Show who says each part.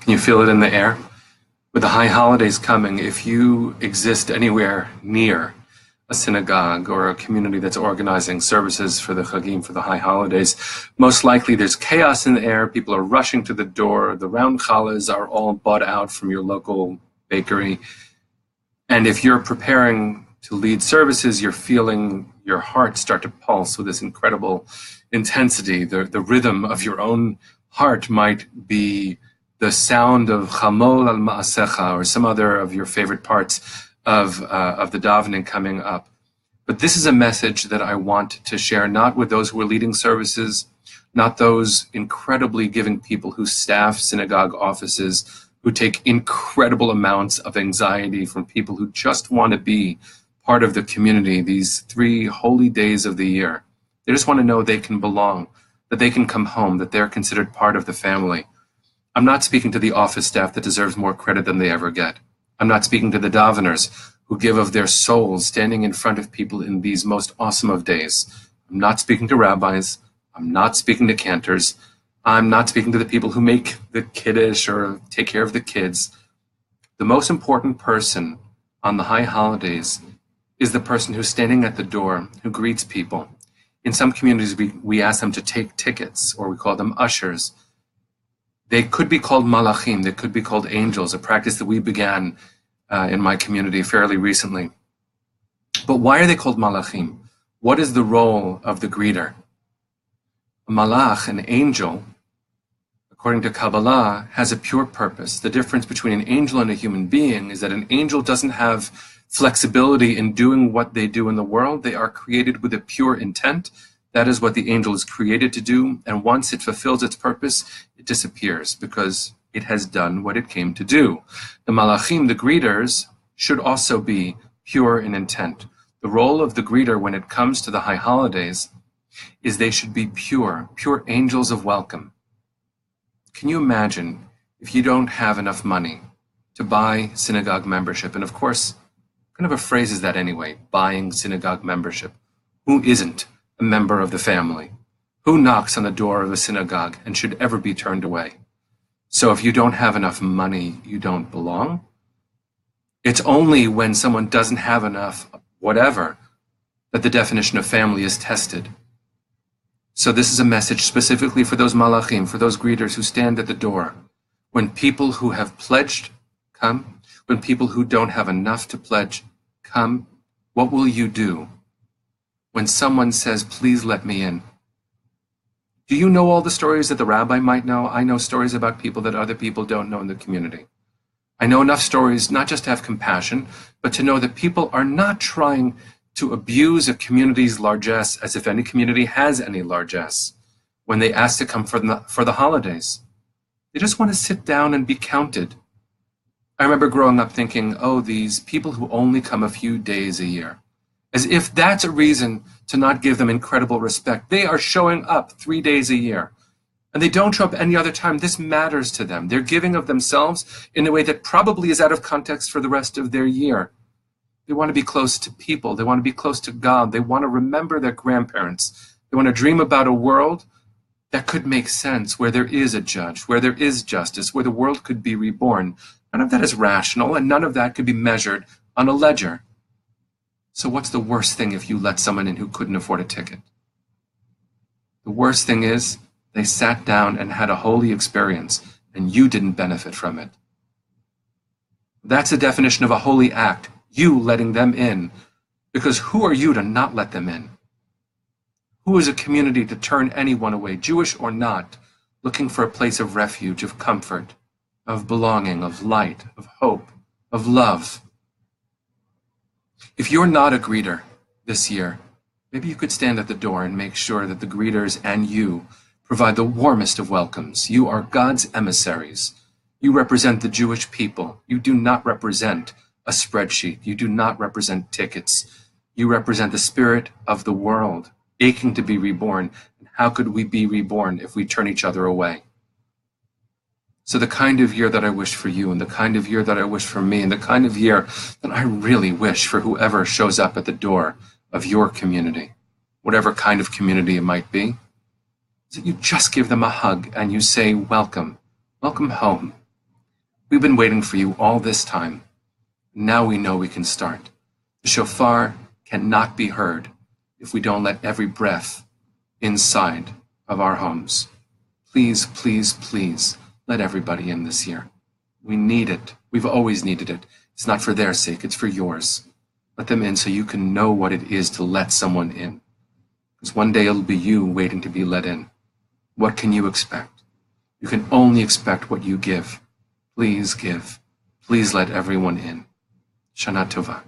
Speaker 1: Can you feel it in the air? With the high holidays coming, if you exist anywhere near a synagogue or a community that's organizing services for the Chagim, for the high holidays, most likely there's chaos in the air. People are rushing to the door. The round challahs are all bought out from your local bakery. And if you're preparing to lead services, you're feeling your heart start to pulse with this incredible intensity. The rhythm of your own heart might be the sound of Chamol al Ma'asecha or some other of your favorite parts of the davening coming up. But this is a message that I want to share, not with those who are leading services, not those incredibly giving people who staff synagogue offices, who take incredible amounts of anxiety from people who just want to be part of the community these 3 holy days of the year. They just want to know they can belong, that they can come home, that they're considered part of the family. I'm not speaking to the office staff that deserves more credit than they ever get. I'm not speaking to the daveners who give of their souls standing in front of people in these most awesome of days. I'm not speaking to rabbis. I'm not speaking to cantors. I'm not speaking to the people who make the kiddush or take care of the kids. The most important person on the high holidays is the person who's standing at the door, who greets people. In some communities, we ask them to take tickets, or we call them ushers. They could be called malachim, they could be called angels, a practice that we began in my community fairly recently. But why are they called malachim? What is the role of the greeter? A malach, an angel, according to Kabbalah, has a pure purpose. The difference between an angel and a human being is that an angel doesn't have flexibility in doing what they do in the world. They are created with a pure intent. That is what the angel is created to do, and once it fulfills its purpose, it disappears because it has done what it came to do. The malachim, the greeters, should also be pure in intent. The role of the greeter when it comes to the high holidays is they should be pure angels of welcome. Can you imagine if you don't have enough money to buy synagogue membership? And of course, what kind of a phrase is that anyway, buying synagogue membership? Who isn't a member of the family? Who knocks on the door of a synagogue and should ever be turned away? So if you don't have enough money, you don't belong. It's only when someone doesn't have enough whatever that the definition of family is tested. So this is a message specifically for those malachim, for those greeters who stand at the door. When people who have pledged come, when people who don't have enough to pledge come, what will you do when someone says, please let me in? Do you know all the stories that the rabbi might know? I know stories about people that other people don't know in the community. I know enough stories not just to have compassion, but to know that people are not trying to abuse a community's largesse as if any community has any largesse when they ask to come for the holidays. They just want to sit down and be counted. I remember growing up thinking, oh, these people who only come a few days a year, as if that's a reason to not give them incredible respect. They are showing up 3 days a year, and they don't show up any other time. This matters to them. They're giving of themselves in a way that probably is out of context for the rest of their year. They want to be close to people. They want to be close to God. They want to remember their grandparents. They want to dream about a world that could make sense, where there is a judge, where there is justice, where the world could be reborn. None of that is rational, and none of that could be measured on a ledger. So what's the worst thing if you let someone in who couldn't afford a ticket? The worst thing is they sat down and had a holy experience, and you didn't benefit from it. That's the definition of a holy act, you letting them in, because who are you to not let them in? Who is a community to turn anyone away, Jewish or not, looking for a place of refuge, of comfort, of belonging, of light, of hope, of love? If you're not a greeter this year, maybe you could stand at the door and make sure that the greeters and you provide the warmest of welcomes. You are God's emissaries. You represent the Jewish people. You do not represent a spreadsheet. You do not represent tickets. You represent the spirit of the world, aching to be reborn. And how could we be reborn if we turn each other away? So the kind of year that I wish for you, and the kind of year that I wish for me, and the kind of year that I really wish for whoever shows up at the door of your community, whatever kind of community it might be, is that you just give them a hug and you say, welcome, welcome home. We've been waiting for you all this time. Now we know we can start. The shofar cannot be heard if we don't let every breath inside of our homes. Please, please, please let everybody in this year. We need it. We've always needed it. It's not for their sake, it's for yours. Let them in so you can know what it is to let someone in. Because one day it'll be you waiting to be let in. What can you expect? You can only expect what you give. Please give. Please let everyone in. Shana Tova.